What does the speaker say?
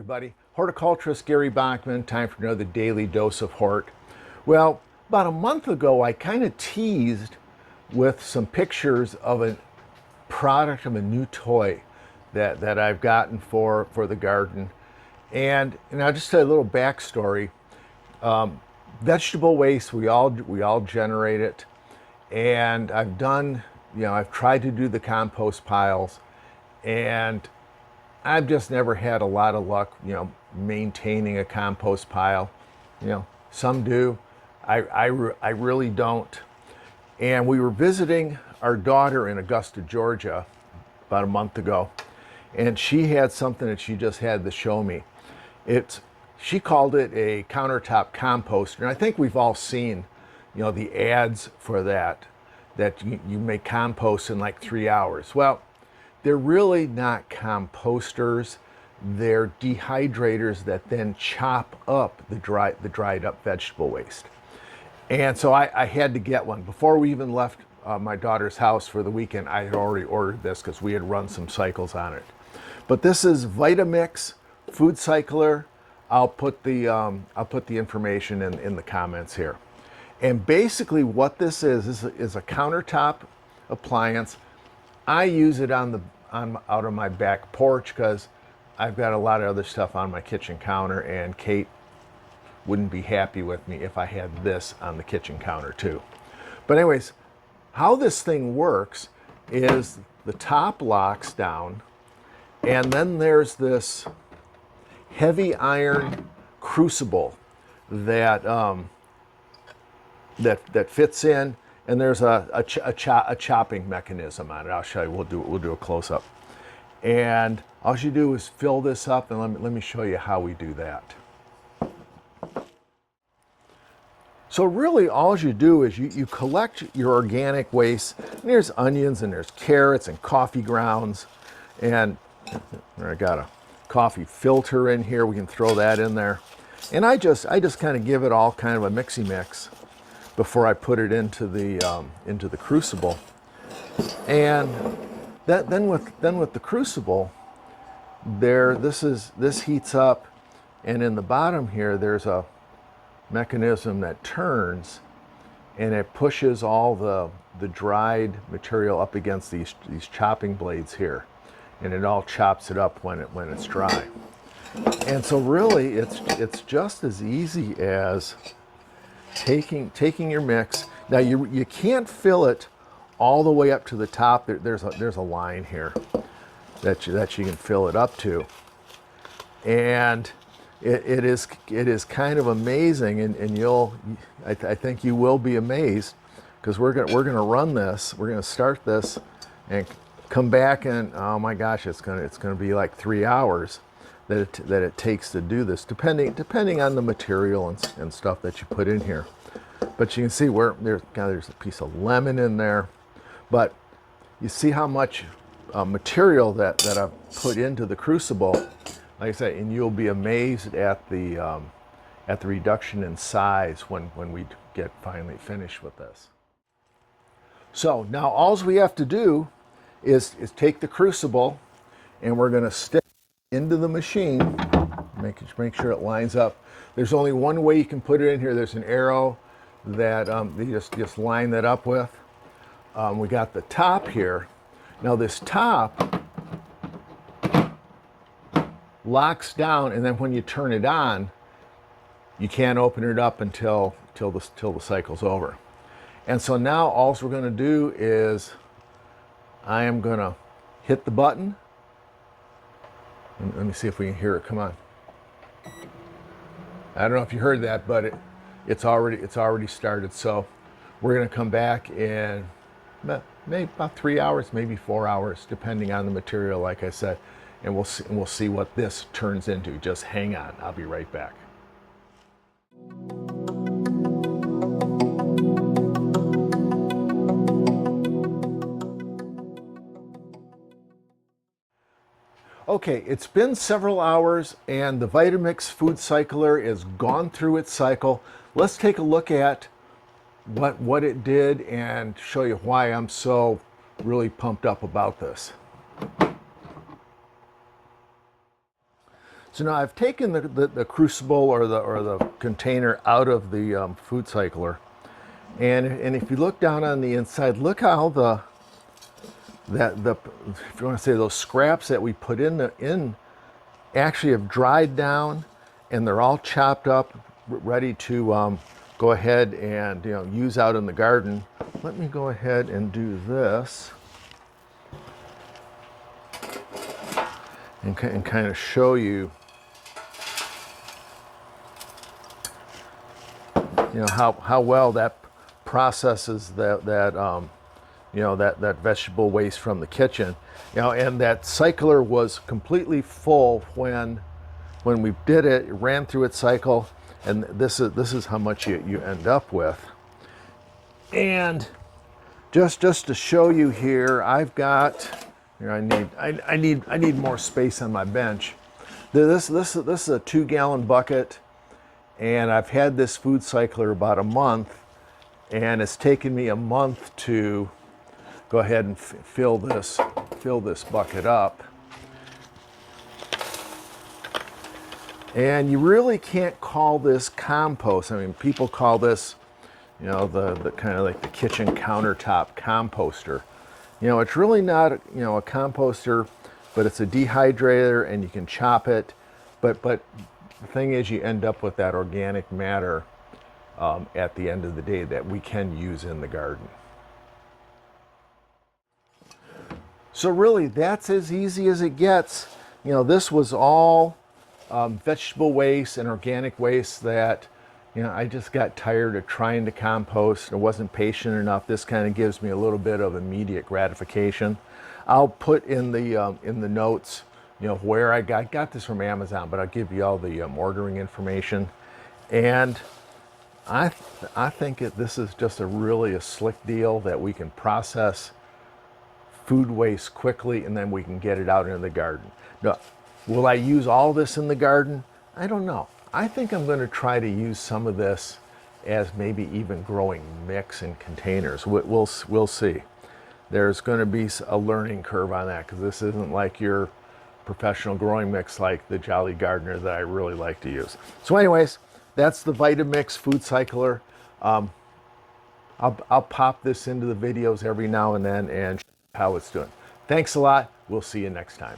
everybody, horticulturist Gary Bachman, time for another daily dose of hort. Well, about a month ago I kind of teased with some pictures of a product of a new toy that I've gotten for the garden. And I'll just tell you a little backstory. Vegetable waste, we all generate it. And I've tried to do the compost piles, and I've just never had a lot of luck, maintaining a compost pile. Some do. I really don't. And we were visiting our daughter in Augusta, Georgia, about a month ago, and she had something that she just had to show me. She called it a countertop composter, and I think we've all seen, the ads for that you make compost in like 3 hours. Well, they're really not composters. They're dehydrators that then chop up the dried up vegetable waste. And so I had to get one. Before we even left my daughter's house for the weekend, I had already ordered this because we had run some cycles on it. But this is Vitamix Foodcycler. I'll put the information in the comments here. And basically what this is a countertop appliance. I use it out on my back porch because I've got a lot of other stuff on my kitchen counter, and Kate wouldn't be happy with me if I had this on the kitchen counter too. But anyways, how this thing works is the top locks down, and then there's this heavy iron crucible that fits in, and there's a chopping mechanism on it. I'll show you. We'll do a close-up. And all you do is fill this up, and let me show you how we do that. So really all you do is you collect your organic waste. And there's onions, and there's carrots, and coffee grounds, and I got a coffee filter in here. We can throw that in there. And I just kind of give it all kind of a mixy mix before I put it into the crucible. And then with the crucible, this heats up, and in the bottom here there's a mechanism that turns, and it pushes all the dried material up against these chopping blades here, and it all chops it up when it's dry. And so really it's just as easy as taking your mix. Now you can't fill it all the way up to the top. There's a line here that you can fill it up to, and it is kind of amazing, and I think you will be amazed, because we're gonna run this. We're gonna start this and come back, and oh my gosh, it's gonna be like 3 hours that it takes to do this, depending on the material and stuff that you put in here. But you can see where there's a piece of lemon in there, but you see how much material that I've put into the crucible. Like I say, and you'll be amazed at the reduction in size when we get finally finished with this. So now all we have to do is take the crucible, and we're going to stick into the machine. Make sure it lines up. There's only one way you can put it in here. There's an arrow that you just line that up with. We got the top here. Now this top locks down, and then when you turn it on, you can't open it up until the cycle's over. And so now all we're going to do is I am going to hit the button. Let me see if we can hear it. Come on. I don't know if you heard that, but it's already started. So we're going to come back in maybe about 3 hours, maybe 4 hours, depending on the material, like I said, and we'll see what this turns into. Just hang on. I'll be right back. Okay, it's been several hours, and the Vitamix Foodcycler is gone through its cycle. Let's take a look at what it did and show you why I'm so really pumped up about this. So now I've taken the crucible or the container out of the food cycler, and if you look down on the inside, look how if you want to say those scraps that we put in actually have dried down, and they're all chopped up, ready to go ahead and use out in the garden. Let me go ahead and do this and kind of show you, how well that processes that vegetable waste from the kitchen. And that cycler was completely full when we did it. It ran through its cycle, and this is how much you end up with. And just to show you here, I've got I need more space on my bench. This is a 2-gallon bucket, and I've had this food cycler about a month, and it's taken me a month to go ahead and fill this bucket up. And you really can't call this compost. I mean, people call this, the kind of like the kitchen countertop composter. It's really not, a composter, but it's a dehydrator, and you can chop it. But the thing is, you end up with that organic matter at the end of the day that we can use in the garden. So really, that's as easy as it gets. This was all vegetable waste and organic waste that I just got tired of trying to compost. I wasn't patient enough. This kind of gives me a little bit of immediate gratification. I'll put in the notes where I got this from Amazon, but I'll give you all the ordering information. And I think this is just a slick deal that we can process food waste quickly, and then we can get it out into the garden. Now, will I use all this in the garden? I don't know. I think I'm going to try to use some of this as maybe even growing mix in containers. We'll see. There's going to be a learning curve on that, because this isn't like your professional growing mix like the Jolly Gardener that I really like to use. So anyways, that's the Vitamix Foodcycler. I'll pop this into the videos every now and then and show how it's doing. Thanks a lot. We'll see you next time.